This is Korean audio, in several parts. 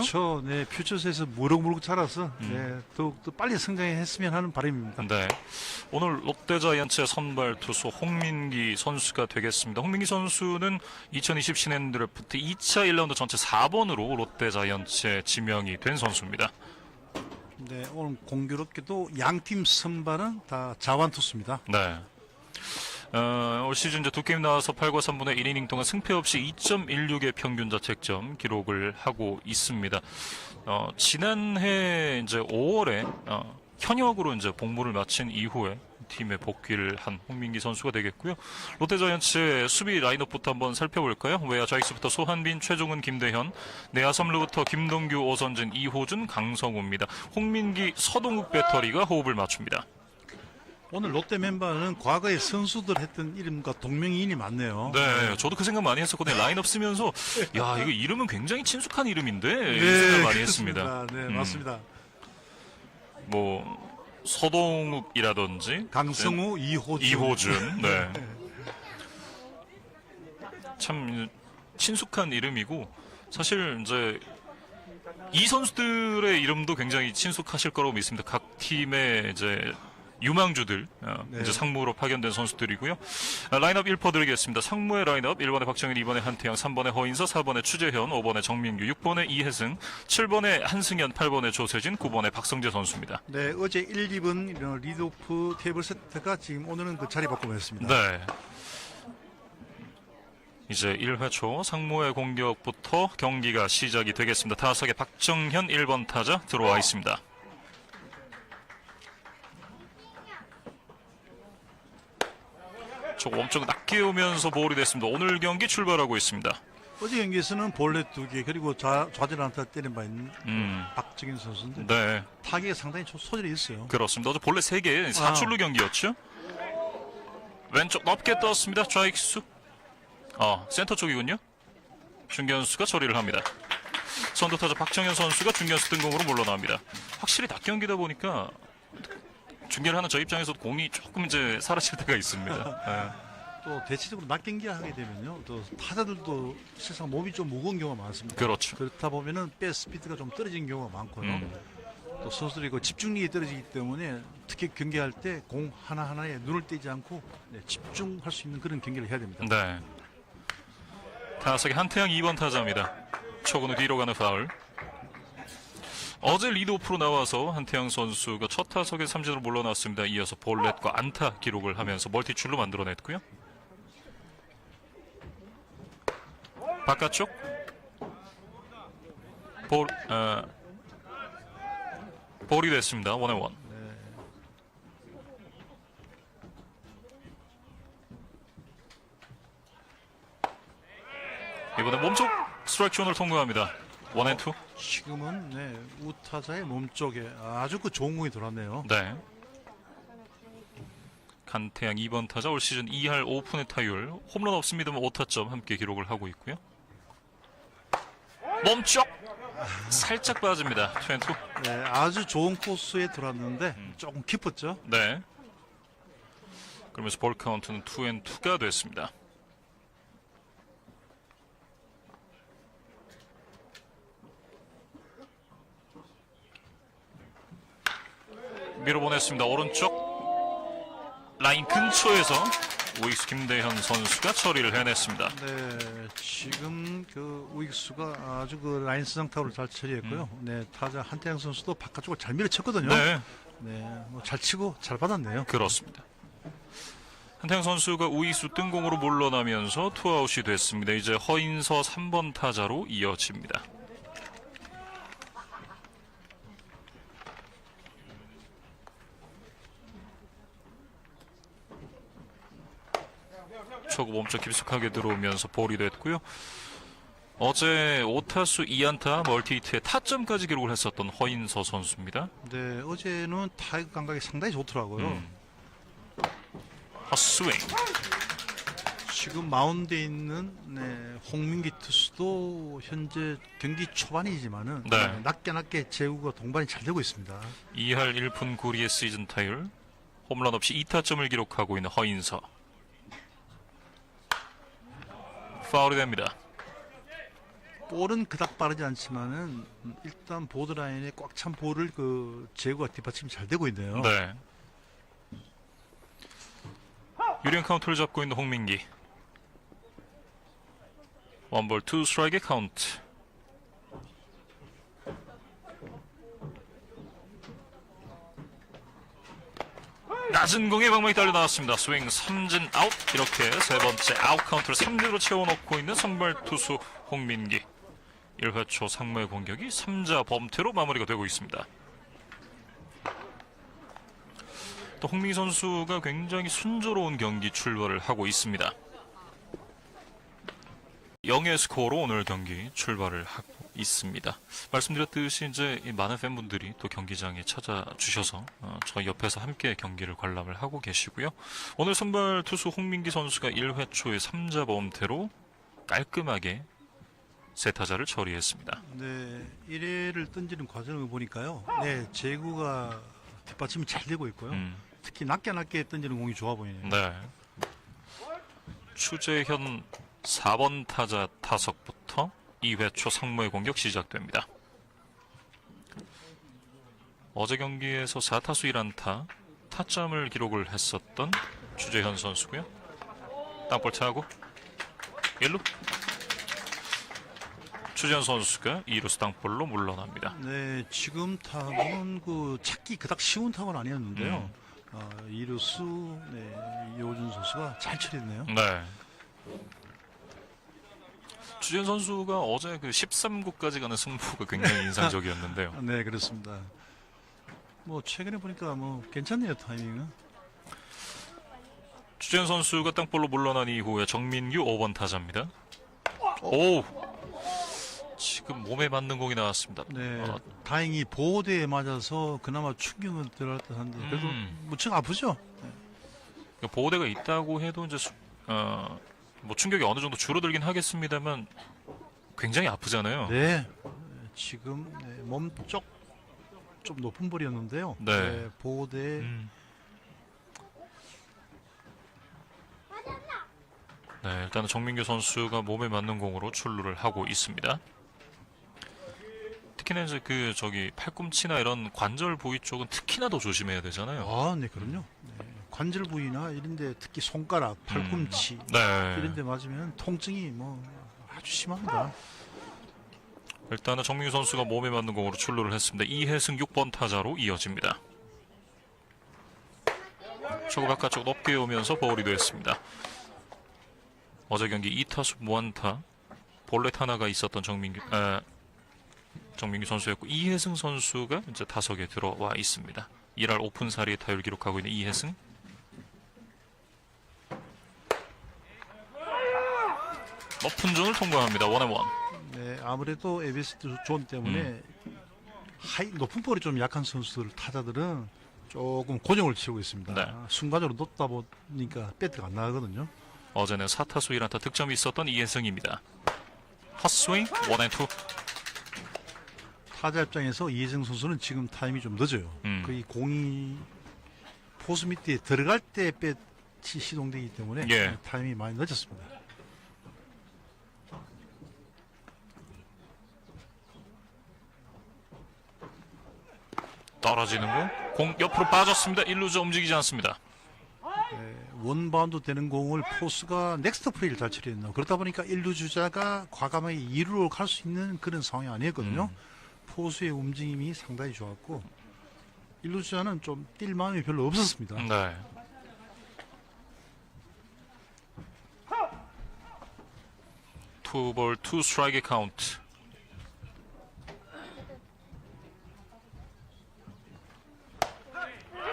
그렇죠. 네, 퓨처스에서 무럭무럭 자라서 네, 더욱더 빨리 성장했으면 하는 바람입니다. 네. 오늘 롯데자이언츠의 선발 투수 홍민기 선수가 되겠습니다. 홍민기 선수는 2020 신인 드래프트 2차 1라운드 전체 4번으로 롯데자이언츠에 지명이 된 선수입니다. 네, 오늘 공교롭게도 양팀 선발은 다 자완 투수입니다. 네. 올 시즌 이제 두 게임 나와서 8과 3분의 1이닝 동안 승패 없이 2.16의 평균 자책점 기록을 하고 있습니다. 지난해 이제 5월에 현역으로 이제 복무를 마친 이후에 팀에 복귀를 한 홍민기 선수가 되겠고요. 롯데자이언츠의 수비 라인업부터 한번 살펴볼까요? 외야 좌익수부터 소한빈, 최종은, 김대현, 내야 3루부터 김동규, 오선진, 이호준, 강성우입니다. 홍민기, 서동욱 배터리가 호흡을 맞춥니다. 오늘 롯데 멤버는 과거에 선수들 했던 이름과 동명이인이 많네요. 네, 저도 그 생각 많이 했었거든요. 라인업 쓰면서 야, 이거 이름은 굉장히 친숙한 이름인데 네, 이 생각 많이 그렇습니다. 했습니다. 네, 맞습니다. 뭐 서동욱이라든지 강성우, 이호준, 네. 참 친숙한 이름이고 사실 이제 이 선수들의 이름도 굉장히 친숙하실 거라고 믿습니다. 각 팀의 이제 유망주들, 네. 이제 상무로 파견된 선수들이고요. 라인업 1퍼 드리겠습니다. 상무의 라인업 1번에 박정일, 2번에 한태영, 3번에 허인서, 4번에 추재현, 5번에 정민규, 6번에 이혜승, 7번에 한승현, 8번에 조세진, 9번에 박성재 선수입니다. 네, 어제 1, 2번 리드오프 테이블 세트가 지금 오늘은 그 자리 바꾸면습니다. 네. 이제 1회 초 상무의 공격부터 경기가 시작이 되겠습니다. 타석에 박정현 1번 타자 들어와 있습니다. 조금 엄청 낮게 오면서 볼이 됐습니다. 오늘 경기 출발하고 있습니다. 어제 경기에서는 볼넷 2개 그리고 좌절 안타 때린 바 있는 박정현 선수인데 네, 타격이 상당히 소질이 있어요. 그렇습니다. 어제 볼넷 3개 4출루 경기였죠. 왼쪽 높게 떴습니다. 좌익수. 센터 쪽이군요. 중견수가 처리를 합니다. 선두타자 박정현 선수가 중견수 등공으로 물러납니다. 확실히 낮 경기다 보니까 중계를 하는 저 입장에서도 공이 조금 이제 사라질 때가 있습니다. 네. 또 대체적으로 낮 경기를 하게 되면요, 또 타자들도 실상 몸이 좀 무거운 경우가 많습니다. 그렇죠. 그렇다 보면은 배 스피드가 좀 떨어지는 경우가 많고요. 또 선수들이 그 집중력이 떨어지기 때문에 특히 경기할 때 공 하나하나에 눈을 떼지 않고 집중할 수 있는 그런 경기를 해야 됩니다. 네. 타석에 한태양 2번 타자입니다. 초구는 뒤로 가는 파울. 어제 리드오프로 나와서 한태양 선수가 첫 타석에 삼진으로 물러났습니다. 이어서 볼넷과 안타 기록을 하면서 멀티출루 만들어냈고요. 바깥쪽 볼이 됐습니다. 1-1. 이번에 몸쪽 스트라이크 존을 통과합니다. 1-2. 지금은 우타자의 몸쪽에 아주 그 좋은 공이 들어왔네요. 네. 한태양 2번 타자 올 시즌 2할 5푼의 타율, 홈런 없습니다만 5타점 함께 기록을 하고 있고요. 몸쪽 살짝 빠집니다. 2-2. 네, 아주 좋은 코스에 들어왔는데 조금 깊었죠. 네. 그러면서 볼 카운트는 2-2가 됐습니다. 밀어보냈습니다. 오른쪽 라인 근처에서 우익수 김대현 선수가 처리를 해냈습니다. 네, 지금 그 우익수가 아주 그 라인 수상 타구를 잘 처리했고요. 네, 타자 한태양 선수도 바깥쪽을 잘 밀어쳤거든요. 네, 잘 치고 잘 받았네요. 그렇습니다. 한태양 선수가 우익수 뜬공으로 물러나면서 투아웃이 됐습니다. 이제 허인서 3번 타자로 이어집니다. 초구 몸쪽 깊숙하게 들어오면서 볼이 됐고요. 어제 5타수 2안타 멀티히트에 타점까지 기록을 했었던 허인서 선수입니다. 네, 어제는 타격 감각이 상당히 좋더라고요. 헛스윙. 지금 마운드에 있는 홍민기 투수도 현재 경기 초반이지만은 네. 낮게 제구가 동반이 잘 되고 있습니다. 2할 1푼 9리의 시즌 타율, 홈런 없이 2타점을 기록하고 있는 허인서. 파울이 됩니다. 볼은 그닥 빠르지 않지만은 일단 보드라인에 꽉 찬 볼을 그 제구가 뒷받침이 잘 되고 있네요. 네. 유리한 카운트를 잡고 있는 홍민기. 원볼 투 스트라이크의 카운트. 낮은 공에 방망이 딸려 나왔습니다. 스윙 삼진 아웃. 이렇게 세 번째 아웃 카운트를 삼진으로 채워넣고 있는 선발 투수 홍민기. 1회 초 상무의 공격이 3자 범퇴로 마무리가 되고 있습니다. 또 홍민기 선수가 굉장히 순조로운 경기 출발을 하고 있습니다. 0의 스코어로 오늘 경기 출발을 하고 있습니다. 말씀드렸듯이 이제 많은 팬분들이 또 경기장에 찾아주셔서 저희 옆에서 함께 경기를 관람을 하고 계시고요. 오늘 선발 투수 홍민기 선수가 1회 초에 3자 범퇴로 깔끔하게 세 타자를 처리했습니다. 네, 1회를 던지는 과정을 보니까요. 네, 제구가 뒷받침이 잘 되고 있고요. 특히 낮게 던지는 공이 좋아 보이네요. 네. 추재현 4번 타자 타석부터 2회 초 상무의 공격 시작됩니다. 어제 경기에서 4타수 1안타 타점을 기록을 했었던 추재현 선수고요. 땅볼 차고 1루. 추재현 선수가 2루수 땅볼로 물러납니다. 네, 지금 타구는 그 찾기 그닥 쉬운 타구는 아니었는데요. 이루수 네, 이호준 선수가 잘 처리했네요. 네. 추재현 선수가 어제 그 13구까지 가는 승부가 굉장히 인상적이었는데요. 네, 그렇습니다. 뭐 최근에 보니까 뭐 괜찮네요, 타이밍은. 추재현 선수가 땅볼로 물러난 이후에 정민규 5번 타자입니다. 오! 지금 몸에 맞는 공이 나왔습니다. 네, 다행히 보호대에 맞아서 그나마 충격은 들어갈 듯한데 그래도 무척 아프죠? 보호대가 있다고 해도 이제 뭐 충격이 어느 정도 줄어들긴 하겠습니다만 굉장히 아프잖아요. 네, 지금 네, 몸쪽 좀 높은 볼이었는데요. 네. 보호대 네, 일단은 정민규 선수가 몸에 맞는 공으로 출루를 하고 있습니다. 특히나 이제 그 팔꿈치나 이런 관절 부위 쪽은 특히나 더 조심해야 되잖아요. 아, 네, 그럼요. 네, 관절 부위나 이런데 특히 손가락, 팔꿈치 네. 이런데 맞으면 통증이 뭐 아주 심합니다. 일단은 정민규 선수가 몸에 맞는 공으로 출루를 했습니다. 이혜승 6번 타자로 이어집니다. 초구 바깥쪽 높게 오면서 볼이 됐습니다. 어제 경기 2타수 무안타 볼넷 하나가 있었던 정민규 선수였고 이혜승 선수가 이제 타석에 들어와 있습니다. 1할 오픈 사리의 타율 기록하고 있는 이혜승. 높은 존을 통과합니다. 1&1. 네, 아무래도 에베스 존 때문에 높은 볼이 좀 약한 선수들 타자들은 조금 곤욕을 치르고 있습니다. 네. 순간적으로 놓다 보니까 배트가 안 나가거든요. 어제는 4타수 1안타 득점이 있었던 이혜승입니다. 헛스윙 1&2. 타자 입장에서 이혜승 선수는 지금 타임이 좀 늦어요. 이 공이 포수 밑에 들어갈 때 배트 시동되기 때문에 예. 타임이 많이 늦었습니다. 떨어지는 공 옆으로 빠졌습니다. 1루자 움직이지 않습니다. 원바운드 되는 공을 포수가 넥스트 플레이를 잘 처리했나. 그러다 보니까 1루 주자가 과감하게 2루로 갈 수 있는 그런 상황이 아니었거든요. 포수의 움직임이 상당히 좋았고 1루 주자는 좀 뛸 마음이 별로 없었습니다. 네. 투볼 투 스트라이크 카운트.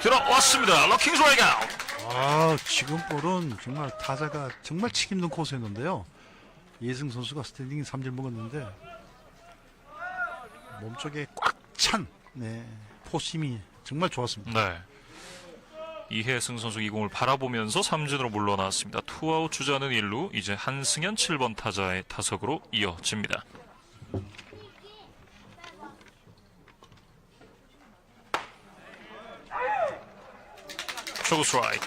들어왔습니다. 럭킹 스트라이크 아웃. 지금 볼은 정말 타자가 정말 책임있는 코스였는데요. 이혜승 선수가 스탠딩 삼진 먹었는데 몸쪽에 꽉 찬 포심이 정말 좋았습니다. 네. 이혜승 선수 이 공을 바라보면서 삼진으로 물러났습니다. 투아웃 주자는 1루. 이제 한승현 7번 타자의 타석으로 이어집니다. 초구 스트라이크.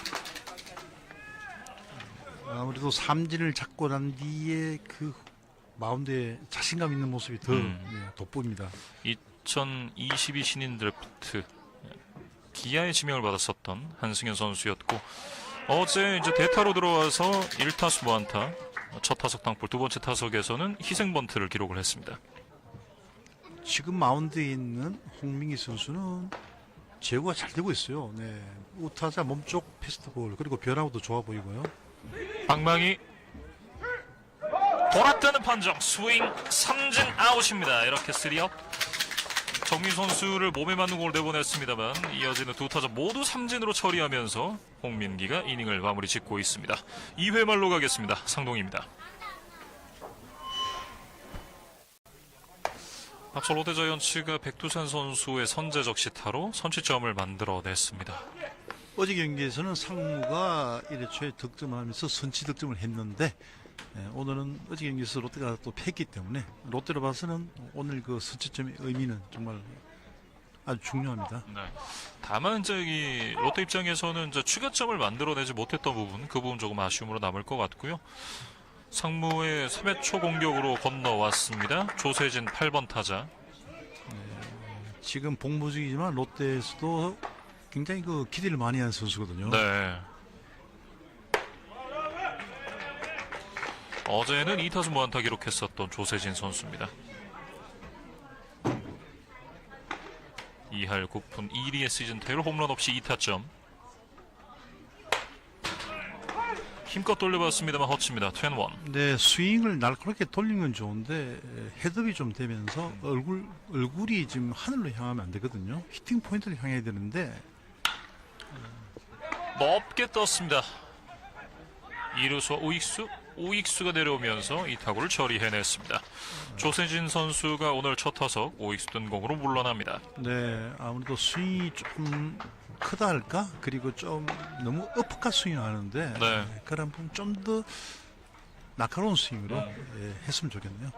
아무래도 삼진을 잡고 난 뒤에 그 마운드에 자신감 있는 모습이 더 돋보입니다. 2022 신인 드래프트 기아의 지명을 받았었던 한승현 선수였고 어제 이제 대타로 들어와서 1타수 무안타, 첫 타석 땅볼, 두 번째 타석에서는 희생 번트를 기록을 했습니다. 지금 마운드에 있는 홍민기 선수는 제구가 잘 되고 있어요. 네, 우타자 몸쪽 패스트볼 그리고 변화도 좋아 보이고요. 방망이 돌았다는 판정, 스윙 삼진 아웃입니다. 이렇게 3아웃. 정민 선수를 몸에 맞는 공을 내보냈습니다만 이어지는 두 타자 모두 삼진으로 처리하면서 홍민기가 이닝을 마무리 짓고 있습니다. 2회 말로 가겠습니다. 상동입니다. 앞서 롯데자이언츠가 백두산 선수의 선제적 시타로 선취점을 만들어냈습니다. 어제 경기에서는 상무가 1회초에 득점하면서 선취 득점을 했는데 오늘은 어제 경기에서 롯데가 또 패했기 때문에 롯데로 봐서는 오늘 그 선취점의 의미는 정말 아주 중요합니다. 네. 다만 이제 이 롯데 입장에서는 이제 추가점을 만들어내지 못했던 부분, 그 부분 조금 아쉬움으로 남을 것 같고요. 상무의 3회 초 공격으로 건너왔습니다. 조세진 8번 타자. 지금 복무 중이지만 롯데에서도 굉장히 그 기대를 많이 하는 선수거든요. 네. 어제는 2타수 무안타 기록했었던 조세진 선수입니다. 2할 9푼 1리의 시즌 타율, 홈런 없이 2타점. 힘껏 돌려봤습니다만 허치입니다. 2&1. 네, 스윙을 날카롭게 돌리는 건 좋은데 헤드업이 좀 되면서 얼굴이 지금 하늘로 향하면 안 되거든요. 히팅 포인트를 향해야 되는데 높게 떴습니다. 이루수와 우익수가 내려오면서 이 타구를 처리해냈습니다. 조세진 선수가 오늘 첫 타석 우익수 뜬 공으로 물러납니다. 네, 아무래도 스윙이 조금 크다 할까? 그리고 좀 너무 어퍼컷 스윙을 하는데 네. 그런 부분 좀 더 날카로운 스윙으로 했으면 좋겠네요.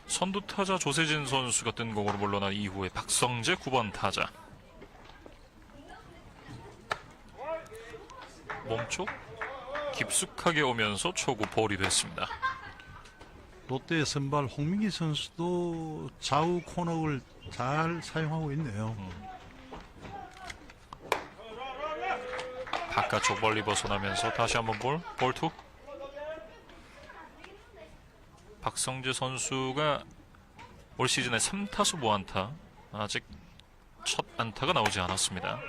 선두 타자 조세진 선수가 뜬 공으로 물러난 이후에 박성재 9번 타자. 몸쪽 깊숙하게 오면서 초구 볼이 됐습니다. 롯데의 선발 홍민기 선수도 좌우 코너를 잘 사용하고 있네요. 바깥쪽 멀리 벗어나면서 다시 한번 볼투. 박성재 선수가 올 시즌에 3타수 무안타, 아직 첫 안타가 나오지 않았습니다.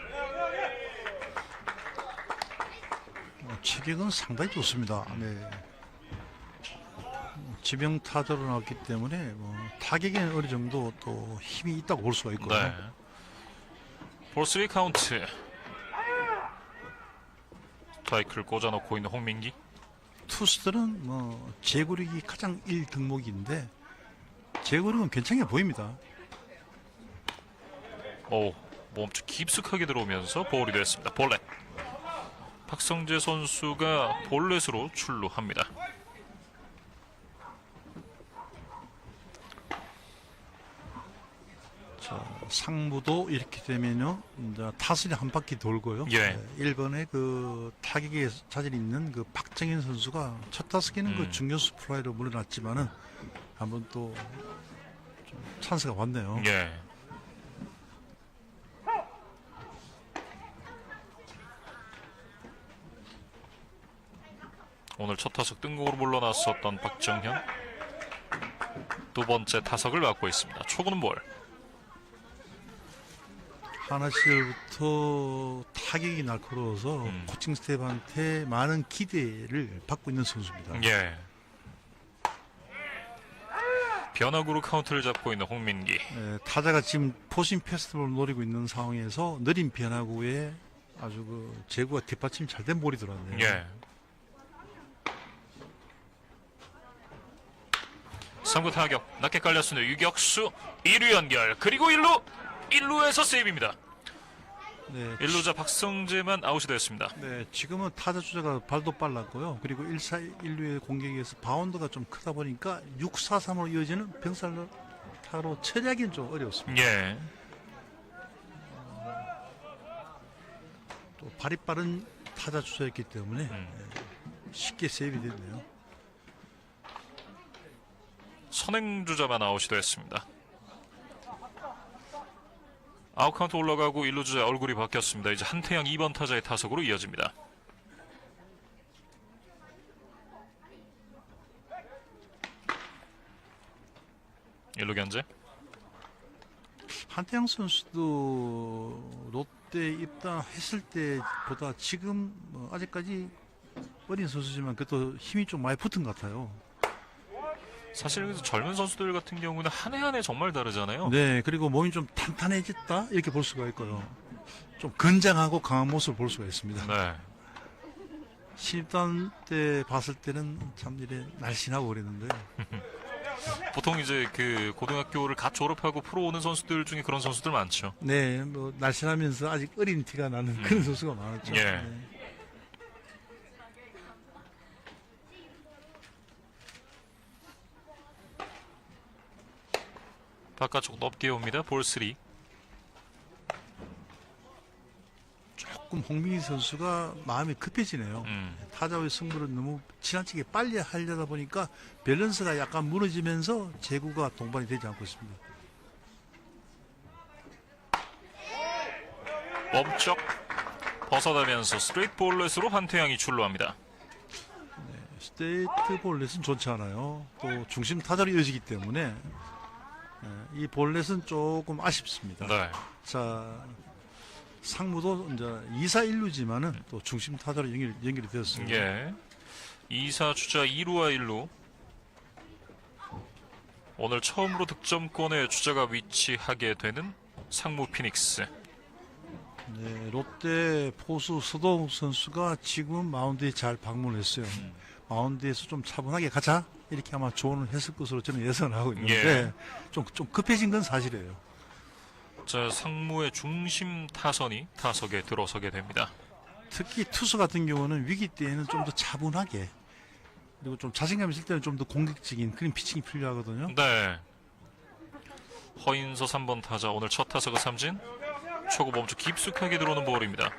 체격은 상당히 좋습니다. 네. 지명 타자로 나왔기 때문에 타격에는 어느 정도 또 힘이 있다고 볼 수가 있거든요. 네. 볼 3 카운트. 스트라이크를 꽂아놓고 있는 홍민기. 투수들은 제구력이 가장 1등목인데 제구력은 괜찮게 보입니다. 몸쪽 깊숙하게 들어오면서 볼이 됐습니다. 볼넷. 박성재 선수가 볼넷으로 출루합니다. 자, 상무도 이렇게 되면요, 이제 타선이 한 바퀴 돌고요. 예. 1번에 그 타격에 자질 있는 그 박정현 선수가 첫 타석에는 그 중견수 플라이로 물러났지만은 한번 또 좀 찬스가 왔네요. 예. 오늘 첫 타석 뜬공으로 물러났었던 박정현. 두 번째 타석을 맡고 있습니다. 초구는 볼. 하나 시절부터 타격이 날카로워서 코칭 스텝한테 많은 기대를 받고 있는 선수입니다. 예. 변화구로 카운트를 잡고 있는 홍민기. 타자가 지금 포심 패스트볼 노리고 있는 상황에서 느린 변화구에 아주 그 제구가 뒷받침 잘 된 볼이 들어왔네요. 예. 3구 타격 낮게 깔렸습니다. 유격수 1루 연결, 그리고 1루에서 세이브입니다. 네, 1루자 박성재만 아웃이 됐습니다. 네, 지금은 타자 주자가 발도 빨랐고요. 그리고 1사 1루의 공격에서 바운드가 좀 크다 보니까 6-4-3으로 이어지는 병살로 타로 처리하기는 좀 어려웠습니다. 예. 또 발이 빠른 타자 주자였기 때문에 쉽게 세이브 됐네요. 선행주자만 아웃이 됐습니다. 아웃카운트 올라가고 1루 주자 얼굴이 바뀌었습니다. 이제 한태양 2번 타자의 타석으로 이어집니다. 1루 견제. 한태양 선수도 롯데 입단했을 때보다 지금 아직까지 어린 선수지만 그래도 힘이 좀 많이 붙은 것 같아요. 사실 젊은 선수들 같은 경우는 한 해 한 해 정말 다르잖아요. 네, 그리고 몸이 좀 탄탄해졌다 이렇게 볼 수가 있고요. 좀 건장하고 강한 모습을 볼 수가 있습니다. 네. 신입단 때 봤을 때는 참 이래 날씬하고 그랬는데 보통 이제 그 고등학교를 갓 졸업하고 프로 오는 선수들 중에 그런 선수들 많죠. 네, 뭐 날씬하면서 아직 어린 티가 나는 그런 선수가 많았죠. 예. 네. 바깥쪽 높게 옵니다. 볼 3. 조금 홍민기 선수가 마음이 급해지네요. 타자와의 승부를 너무 지나치게 빨리 하려다 보니까 밸런스가 약간 무너지면서 제구가 동반이 되지 않고 있습니다. 멈쩍 벗어나면서 스트레이트 볼넷으로 한태양이 출루합니다. 스테이트 볼넷은 좋지 않아요. 또 중심 타자로 이어지기 때문에 이 볼넷은 조금 아쉽습니다. 네. 자, 상무도 이제 2사 1루지만은 또 중심 타자로 연결이 되었습니다. 예. 2사 주자 2루와 1루. 오늘 처음으로 득점권에 주자가 위치하게 되는 상무 피닉스. 네, 롯데 포수 서동욱 선수가 지금 마운드에 잘 방문했어요. 마운드에서 좀 차분하게 가자 이렇게 아마 조언을 했을 것으로 저는 예상을 하고 있는데 좀 급해진 건 사실이에요. 자, 상무의 중심 타선이 타석에 들어서게 됩니다. 특히 투수 같은 경우는 위기 때에는 좀 더 차분하게 그리고 좀 자신감 있을 때는 좀 더 공격적인 그런 피칭이 필요하거든요. 네. 허인서 3번 타자 오늘 첫 타석은 삼진. 초구 멈춰 깊숙하게 들어오는 볼입니다.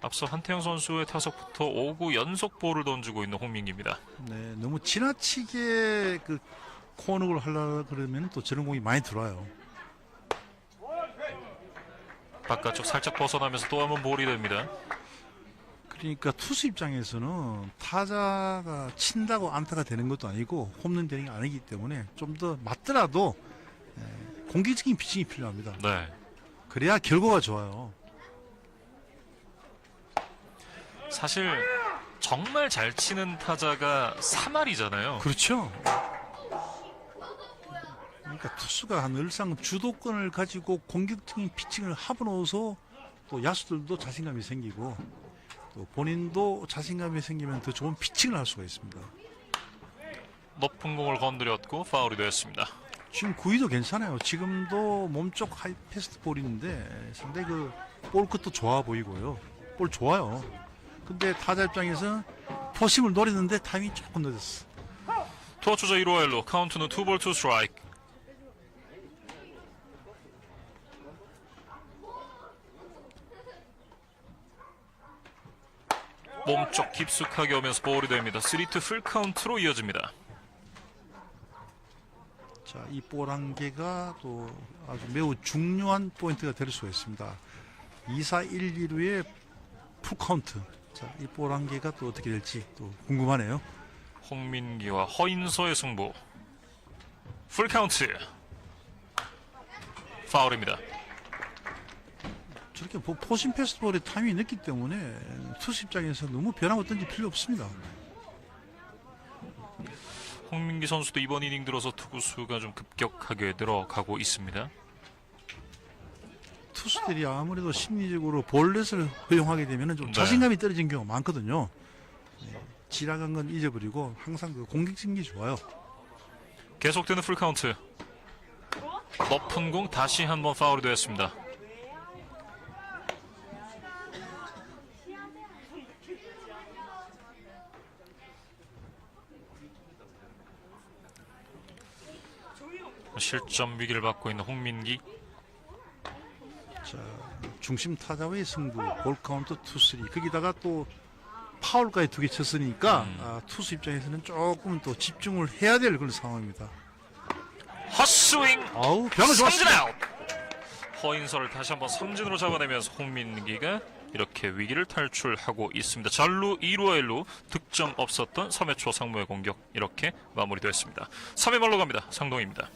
앞서 한태영 선수의 타석부터 5구 연속 볼을 던지고 있는 홍민기입니다. 네, 너무 지나치게 그 코너를 하려고 그러면 또 저런 공이 많이 들어와요. 바깥쪽 살짝 벗어나면서 또 한번 볼이 됩니다. 그러니까 투수 입장에서는 타자가 친다고 안타가 되는 것도 아니고 홈런 되는 게 아니기 때문에 좀 더 맞더라도 공격적인 피칭이 필요합니다. 네. 그래야 결과가 좋아요. 사실 정말 잘 치는 타자가 3할이잖아요. 그렇죠. 그러니까 투수가 늘상 주도권을 가지고 공격적인 피칭을 하고나서 또 야수들도 자신감이 생기고 또 본인도 자신감이 생기면 더 좋은 피칭을 할 수가 있습니다. 높은 공을 건드렸고 파울이 되었습니다. 지금 구위도 괜찮아요. 지금도 몸쪽 하이 패스트 볼인데 상당히 그 볼 끝도 좋아 보이고요. 볼 좋아요. 근데 타자 입장에서 포심을 노리는데 타이밍이 조금 늦었어. 투아 주자 1루 1루 카운트는 2볼 2 스트라이크. 몸쪽 깊숙하게 오면서 볼이 됩니다. 3-2 풀 카운트로 이어집니다. 자, 이 볼 한 개가 또 아주 매우 중요한 포인트가 될 수가 있습니다. 2사 1, 2루의 풀 카운트. 자, 이 볼 한 개가 또 어떻게 될지 또 궁금하네요. 홍민기와 허인서의 승부. 풀 카운트. 파울입니다. 저렇게 포심 패스트볼의 타이밍이 늦기 때문에 투수 입장에서 너무 변화가 던질 필요 없습니다. 홍민기 선수도 이번 이닝 들어서 투구수가 좀 급격하게 늘어가고 있습니다. 투수들이 아무래도 심리적으로 볼넷을 허용하게 되면 좀 네. 자신감이 떨어지는 경우가 많거든요. 네, 지나간 건 잊어버리고 항상 그 공격적인 게 좋아요. 계속되는 풀 카운트. 높은 공 다시 한번 파울이 되었습니다. 실점 위기를 받고 있는 홍민기. 자, 중심 타자와의 승부, 볼 카운트 2-3. 거기다가 또 파울까지 2개 쳤으니까 투수 입장에서는 조금 또 집중을 해야 될 그런 상황입니다. 헛스윙. 아우, 변화 삼진 좋았습니다. 아웃. 허인설을 다시 한번 삼진으로 잡아내면서 홍민기가 이렇게 위기를 탈출하고 있습니다. 잘루 2루와 1루 득점 없었던 3회 초 상무의 공격 이렇게 마무리됐습니다. 3회 말로 갑니다. 상동입니다.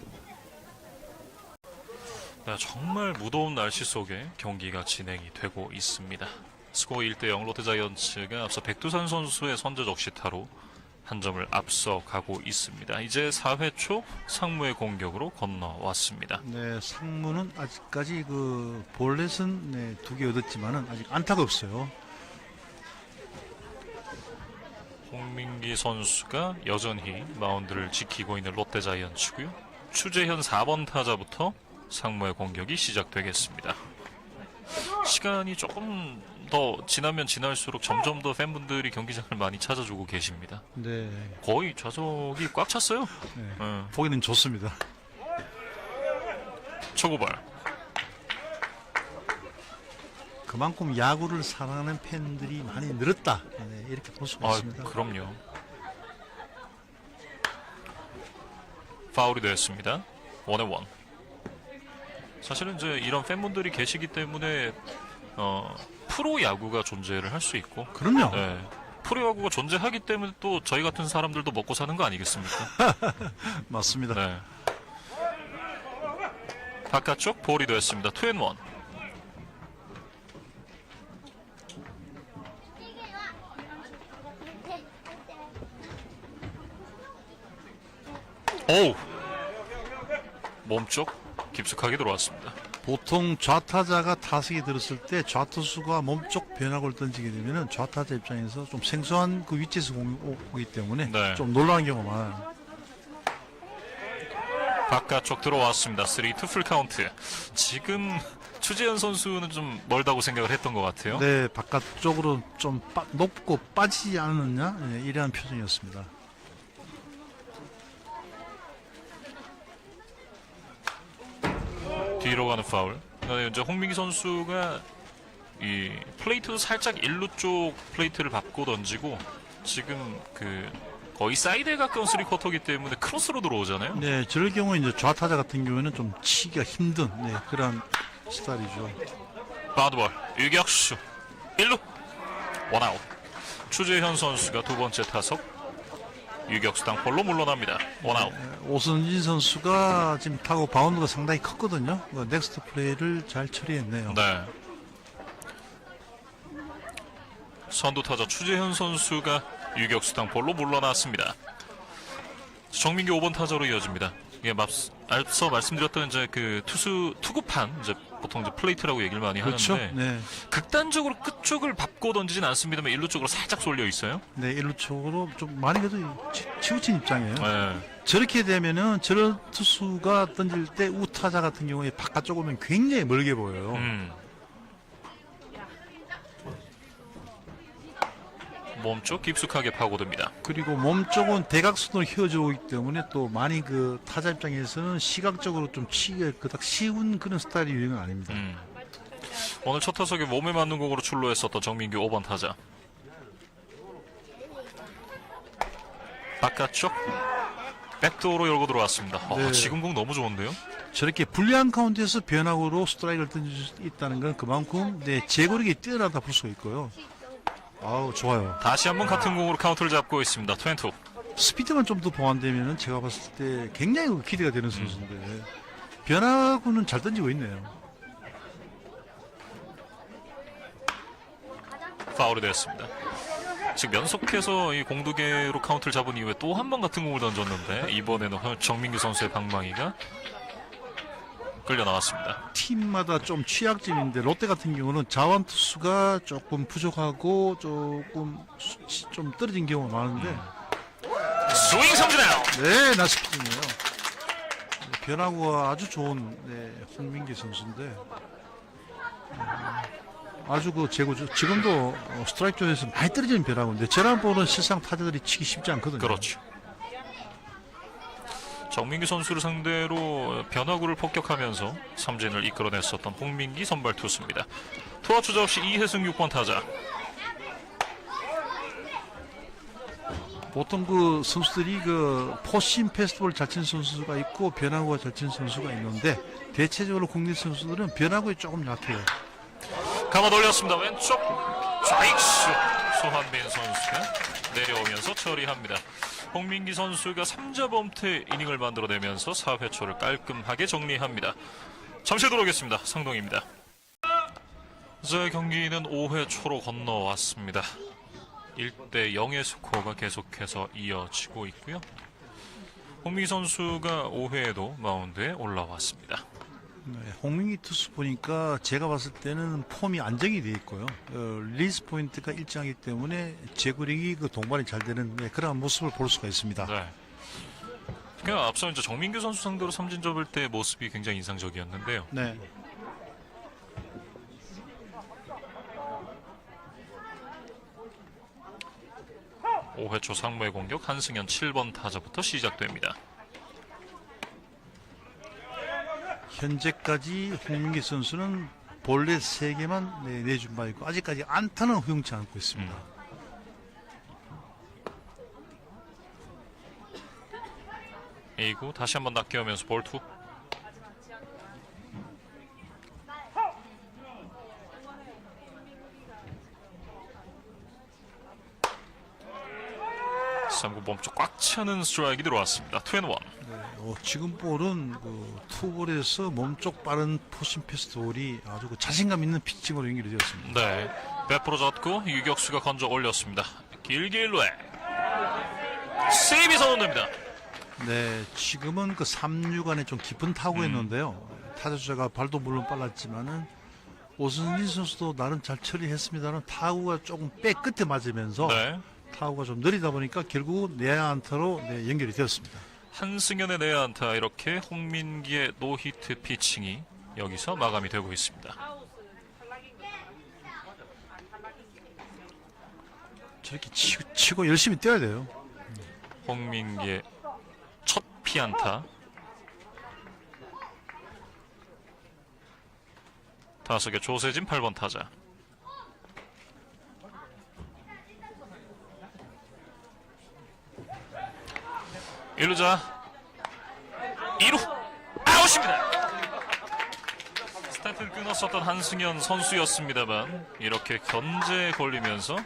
네, 정말 무더운 날씨 속에 경기가 진행이 되고 있습니다. 스코어 1대0 롯데자이언츠가 앞서 백두산 선수의 선제적 시타로 한 점을 앞서가고 있습니다. 이제 4회 초 상무의 공격으로 건너왔습니다. 네, 상무는 아직까지 그 볼넷은 네, 2개 얻었지만은 아직 안타가 없어요. 홍민기 선수가 여전히 마운드를 지키고 있는 롯데자이언츠고요. 추재현 4번 타자부터 상무의 공격이 시작되겠습니다. 시간이 조금 더 지나면 지날수록 점점 더 팬분들이 경기장을 많이 찾아주고 계십니다. 네, 거의 좌석이 꽉 찼어요. 네. 보기는 좋습니다. 초구발. 그만큼 야구를 사랑하는 팬들이 많이 늘었다. 네, 이렇게 볼 수가 있습니다. 그럼요. 파울이 되었습니다. 1원. 사실은 이제 이런 팬분들이 계시기 때문에 프로 야구가 존재를 할 수 있고, 그럼요. 네, 프로 야구가 존재하기 때문에 또 저희 같은 사람들도 먹고 사는 거 아니겠습니까? 맞습니다. 네. 바깥쪽 볼이 되었습니다. 2&1. 오우. 몸쪽 깊숙하게 들어왔습니다. 보통 좌타자가 타석에 들었을 때 좌투수가 몸쪽 변화구를 던지게 되면은 좌타자 입장에서 좀 생소한 그 위치에서 공이 오기 때문에 네. 좀 놀라운 경우가 많아요. 바깥쪽 들어왔습니다. 3-2 풀카운트. 지금 추재현 선수는 좀 멀다고 생각을 했던 것 같아요. 네, 바깥쪽으로 좀 높고 빠지지 않느냐 네, 이러한 표정이었습니다. 뒤로 가는 파울. 이제 홍민기 선수가 이 플레이트도 살짝 1루 쪽 플레이트를 밟고 던지고 지금 그 거의 사이드에 가까운 3쿼터이기 때문에 크로스로 들어오잖아요. 네, 저럴 경우에 이제 좌타자 같은 경우에는 좀 치기가 힘든 네, 그런 스타일이죠. 바드볼 유격수 1루 원아웃. 추재현 선수가 두 번째 타석 유격수 땅볼로 물러납니다. 원아웃. 오선진 선수가 지금 타고 바운드가 상당히 컸거든요. 그 넥스트 플레이를 잘 처리했네요. 네. 선두 타자 추재현 선수가 유격수 땅볼로 물러났습니다. 정민기 5번 타자로 이어집니다. 이게 앞서 말씀드렸던 이제 그 투구판 이제 보통 이제 플레이트라고 얘기를 많이 그렇죠. 하는데 네. 극단적으로 끝쪽을 밟고 던지진 않습니다만 1루 쪽으로 살짝 쏠려 있어요. 네, 1루 쪽으로 좀 많이 그래도 치우친 입장이에요. 네. 저렇게 되면은 저런 투수가 던질 때 우타자 같은 경우에 바깥쪽 오면 굉장히 멀게 보여요. 몸쪽 깊숙하게 파고듭니다. 그리고 몸쪽은 대각선으로 휘어져 오기 때문에 또 많이 그 타자 입장에서는 시각적으로 좀 치기가 그닥 쉬운 그런 스타일이 유행은 아닙니다. 오늘 첫 타석에 몸에 맞는 공으로 출루했었던 정민규 5번 타자. 바깥쪽 백도어로 열고 들어왔습니다. 네. 지금 공 너무 좋은데요? 저렇게 불리한 카운트에서 변화구로 스트라이크를 던질 수 있다는 건 그만큼 네, 제거력이 뛰어나다 볼 수가 있고요. 아우, 좋아요. 다시 한번 같은 공으로 카운트를 잡고 있습니다. 22. 스피드만 좀 더 보완되면은 제가 봤을 때 굉장히 기대가 되는 선수인데 변화구는 잘 던지고 있네요. 파울이 되었습니다. 지금 연속해서 이 공두개로 카운트를 잡은 이후에 또 한 번 같은 공을 던졌는데 이번에는 정민규 선수의 방망이가 끌려 나왔습니다. 팀마다 좀 취약점인데 롯데 같은 경우는 자완 투수가 조금 부족하고 조금 좀 떨어진 경우가 많은데 스윙 삼진 아웃. 네, 나이스 피칭이에요. 변화구가 아주 좋은 네, 홍민기 선수인데 아주 그 제고죠. 지금도 스트라이크 존에서 많이 떨어지는 변화구인데 저런 볼은 실상 타자들이 치기 쉽지 않거든요. 그렇죠. 정민기 선수를 상대로 변화구를 폭격하면서 삼진을 이끌어냈었던 홍민기 선발 투수입니다. 투아투자 없이 이혜승 6번 타자. 보통 그 선수들이 그 포심 페스티벌 잘 치는 선수가 있고 변화구가 잘 치는 선수가 있는데 대체적으로 국내 선수들은 변화구에 조금 약해요. 감아 돌렸습니다. 왼쪽 좌익수 소한빈 선수가 내려오면서 처리합니다. 홍민기 선수가 3자 범퇴 이닝을 만들어내면서 4회 초를 깔끔하게 정리합니다. 잠시 돌아오겠습니다. 상동입니다. 자, 경기는 5회 초로 건너왔습니다. 1대 0의 스코어가 계속해서 이어지고 있고요. 홍민기 선수가 5회에도 마운드에 올라왔습니다. 네, 홍민기 투수 보니까 제가 봤을 때는 폼이 안정이 돼 있고요. 리리스 포인트가 일정하기 때문에 제구력이 그 동반이 잘 되는 그런 모습을 볼 수가 있습니다. 네. 그냥 앞서 이제 정민규 선수 상대로 삼진 접을 때 모습이 굉장히 인상적이었는데요. 네. 오 5회 초 상무의 공격 한승현 7번 타자부터 시작됩니다. 현재까지 홍민기 선수는 볼넷 3개만 내준 바 있고 아직까지 안타는 허용치 않고 있습니다. 2구 다시 한번 낚여오면서 볼투. 삼구 몸쪽 꽉 차는 스트라이크 들어왔습니다. 2&1. 지금 볼은 그 투볼에서 몸쪽 빠른 포심 패스트볼이 아주 그 자신감 있는 피칭으로 연결이 되었습니다. 네, 베풀어졌고 유격수가 건져 올렸습니다. 길게 1루에 세이브 선언됩니다. 네, 지금은 그 3루간에 좀 깊은 타구였는데요. 타자 주자가 발도 물론 빨랐지만은 오승진 선수도 나름 잘 처리했습니다만 타구가 조금 백 끝에 맞으면서 네. 타구가 좀 느리다 보니까 결국 내야 안타로 연결이 되었습니다. 한승현의 내야 안타, 이렇게 홍민기의 노히트 피칭이 여기서 마감이 되고 있습니다. 저렇게 치고 열심히 뛰어야 돼요. 홍민기의 첫 피안타. 타석의 조세진 8번 타자. 1루자 2루 아웃입니다. 스타트를 끊었었던 한승현 선수였습니다만 이렇게 견제에 걸리면서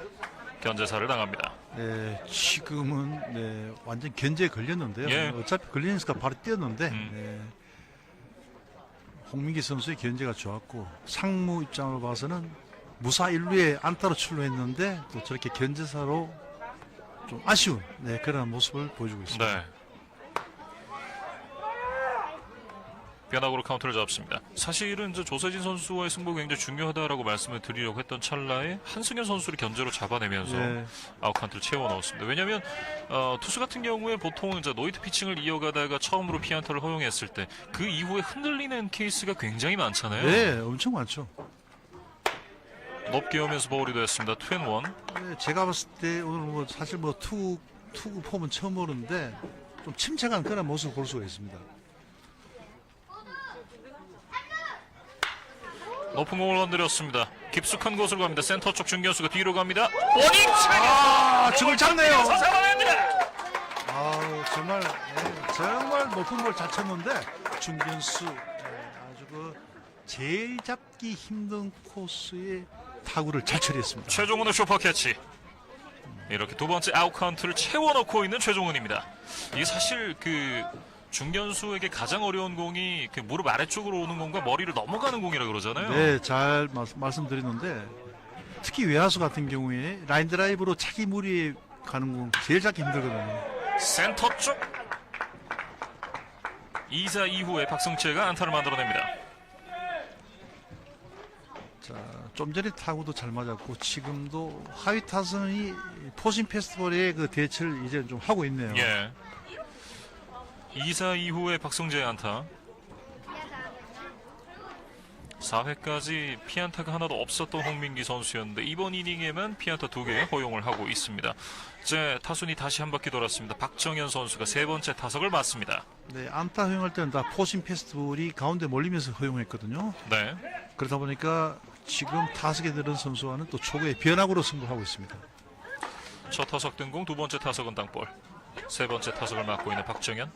견제사를 당합니다. 네, 지금은 완전 견제에 걸렸는데요. 예. 어차피 걸리니까 바로 뛰었는데 홍민기 선수의 견제가 좋았고 상무 입장으로 봐서는 무사 1루에 안타로 출루했는데 또 저렇게 견제사로 좀 아쉬운 그런 모습을 보여주고 있습니다. 네. 변화구로 카운트를 잡습니다. 사실은 이제 조세진 선수와의 승부가 굉장히 중요하다라고 말씀을 드리려고 했던 찰나에 한승현 선수를 견제로 잡아내면서 아웃 카운트를 채워 넣었습니다. 왜냐하면 투수 같은 경우에 보통 이제 노이트 피칭을 이어가다가 처음으로 피안타를 허용했을 때 그 이후에 흔들리는 케이스가 굉장히 많잖아요. 네, 엄청 많죠. 높게 오면서 볼이 됐습니다. 2&1. 네, 제가 봤을 때 오늘 사실 투구 폼은 처음 보는데 좀 침착한 그런 모습을 볼 수가 있습니다. 높은 공을 건드렸습니다. 깊숙한 곳으로 갑니다. 센터 쪽 중견수가 뒤로 갑니다. 원익 차게! 저걸 잡네요. 잡아냅니다. 정말 높은 볼 잘 쳤는데 중견수 아주 그 제일 잡기 힘든 코스의 타구를 잘 처리했습니다. 최종훈의 슈퍼캐치. 이렇게 두 번째 아웃 카운트를 채워넣고 있는 최종훈입니다. 이게 사실 그 중견수에게 가장 어려운 공이 그 무릎 아래쪽으로 오는 공과 머리를 넘어가는 공이라 그러잖아요. 네, 잘 말씀드리는데 특히 외야수 같은 경우에 라인 드라이브로 차기 무리에 가는 공 제일 잡기 힘들거든요. 센터 쪽 2사 이후에 박성채가 안타를 만들어냅니다. 자, 좀 전에 타구도 잘 맞았고 지금도 하위 타선이 포심 페스티벌의 그 대처를 이제 좀 하고 있네요. 예. 2사 이후에 박성재의 안타. 4회까지 피안타가 하나도 없었던 홍민기 선수였는데 이번 이닝에만 피안타 2개 허용을 하고 있습니다. 이제 타순이 다시 한 바퀴 돌았습니다. 박정현 선수가 세 번째 타석을 맞습니다. 네, 안타 허용할 때는 다 포심 페스티벌이 가운데 몰리면서 허용했거든요. 네. 그러다 보니까 지금 타석에 들은 선수와는 또 초구의 변화구로 승부하고 있습니다. 첫 타석 등공, 두 번째 타석은 땅볼. 세 번째 타석을 맡고 있는 박정현.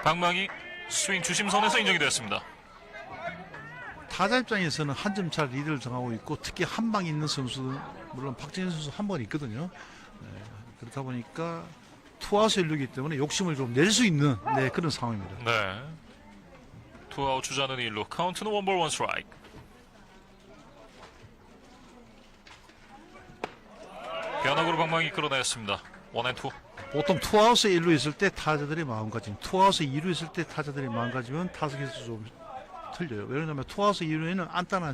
방망이 스윙 주심선에서 인정이 되었습니다. 타자 입장에서는 한 점 차 리드를 정하고 있고 특히 한 방 있는 선수는 물론 박정현 선수 한 번 있거든요. 그렇다 보니까 투아웃 일루기 때문에 욕심을 좀 낼 수 있는 그런 상황입니다. 네. 투아웃 주자는 1루. 카운트는 원볼 원스트라이크. 변화구로 방망이 끌어냈습니다. 원앤투. 보통 투아웃에 1루 있을 때 타자들의 마음가짐, 투아웃에 2루 있을 때 타자들의 마음가짐은 타석에서 좀 틀려요. 왜냐하면 투아웃에 2루에는 안따나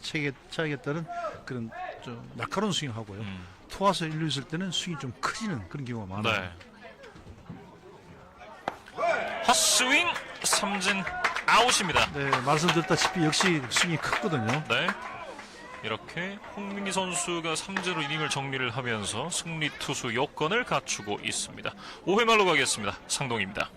차야겠다는 그런 좀 날카로운 스윙하고요. 투아웃에 1루 있을 때는 스윙이 좀 커지는 그런 경우가 많아요. 네. 헛스윙 삼진 아웃입니다. 네, 말씀드렸다시피 역시 스윙이 컸거든요. 네. 이렇게 홍민기 선수가 3제로 이닝을 정리를 하면서 승리 투수 여건을 갖추고 있습니다. 5회 말로 가겠습니다. 상동입니다.